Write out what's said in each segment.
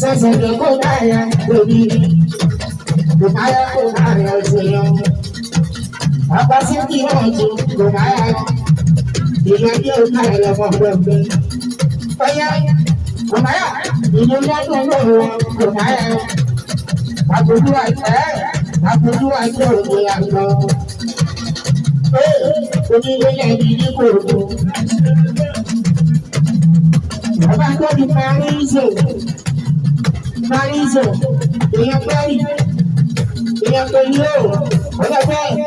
Sasa que kodaya baby, kodaya seyo. Apa senti roju kodaya, dia kodaya mohon. Kodaya, ini dia kodaya. Aku dua itu yang kau. Ini yang kodu. Apa kau di Paris? Mariso, yang baik, yang beliau, oleh baik.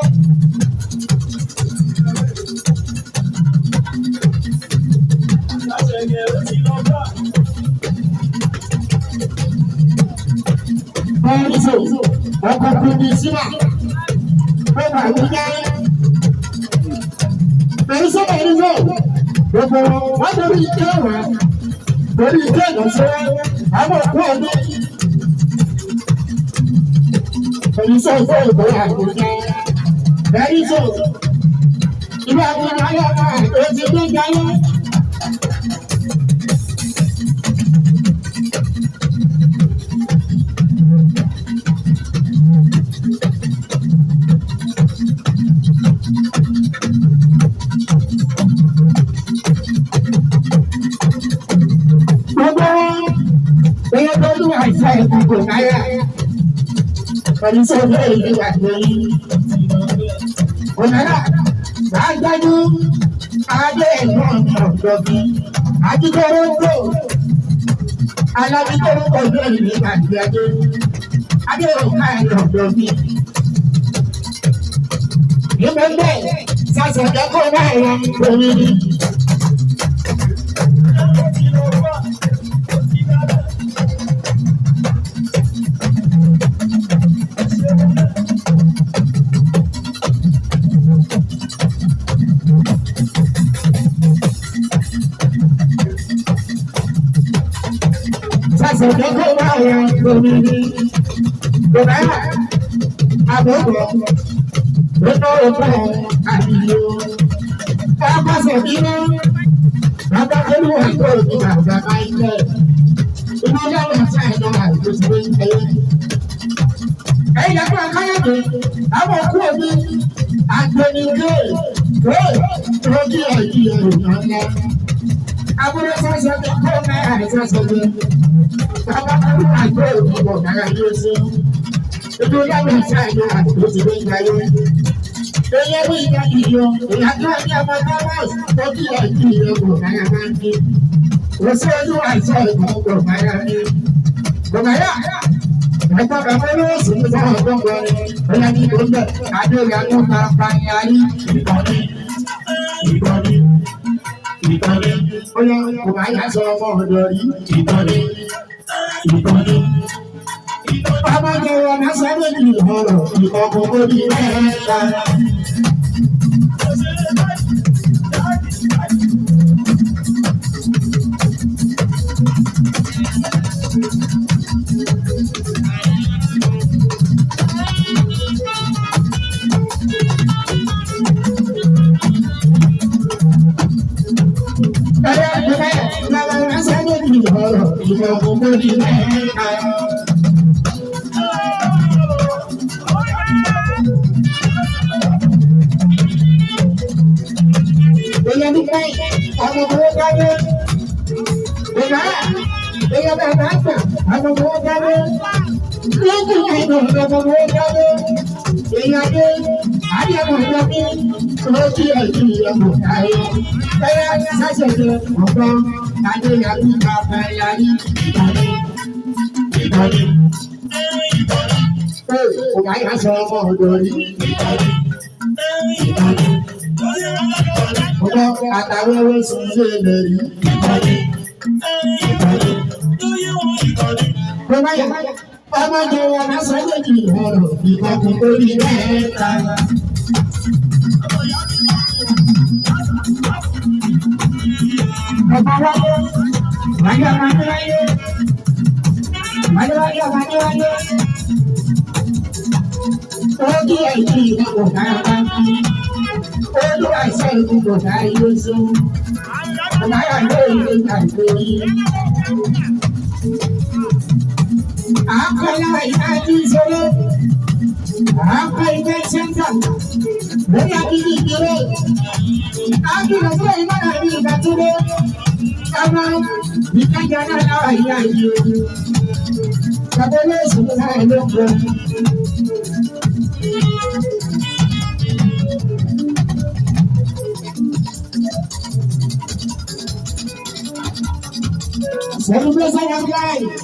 Mariso, apa kondisi lah? Apa punya? Mariso, apa berikan? Berikan saya, apa kuat? Mariso, Mariso, ibu aku nanya apa? Jadi gaya. Saya baru saya buku saya. Mariso ini juga ini. Orang ada tu, ada orang kopi, ada koroko, ada koroko ini ada tu, ada orang kopi. Ini benda, saya sudah kenal ini. Sudah kenal ini. Kenapa? Abogo, betul adiyo. Apa sedih? Apa keluar kau tidak baik? Ini jangan saya doa terus apa kaya ni? Apa kuat ni? Ada ni ke? Lagi mana? Apa rasa saya kau nak rasa saya? Apa kamu ada kau nak rasa? Itu jangan saya doa terus Saya beri video, lihatlah apa-apa, tapi lagi dia nanti. Saya jual saya berbayar ni, berbayar. Kita kamu semua berbayar. Lagi benda ada yang nak bayari, ibadi. Oh yang berbayar semua dari ibadi. Apa jalan asal ni holo, kita boleh dimakan. bàbá wáyé wáyé wáyé wáyé wáyé wáyé wáyé ojú ẹ̀yìn ìdìbò náà ojú àìsàn ìdìbò náà yóò sún ọmọ ayà lórí ìgbà ìgbòrí. Àkọlá ìdájí ìṣòro àkọ ìgbẹ́ sẹ́ńtà lórí akíní ìdílé akíní ọ̀sẹ̀ ìmọ̀nà ní ìdátúró ọmọ ìtajà náà náà ìyá ìdí ojú bàbá olóòsùn náà ló ń bọ̀. Celebration of life.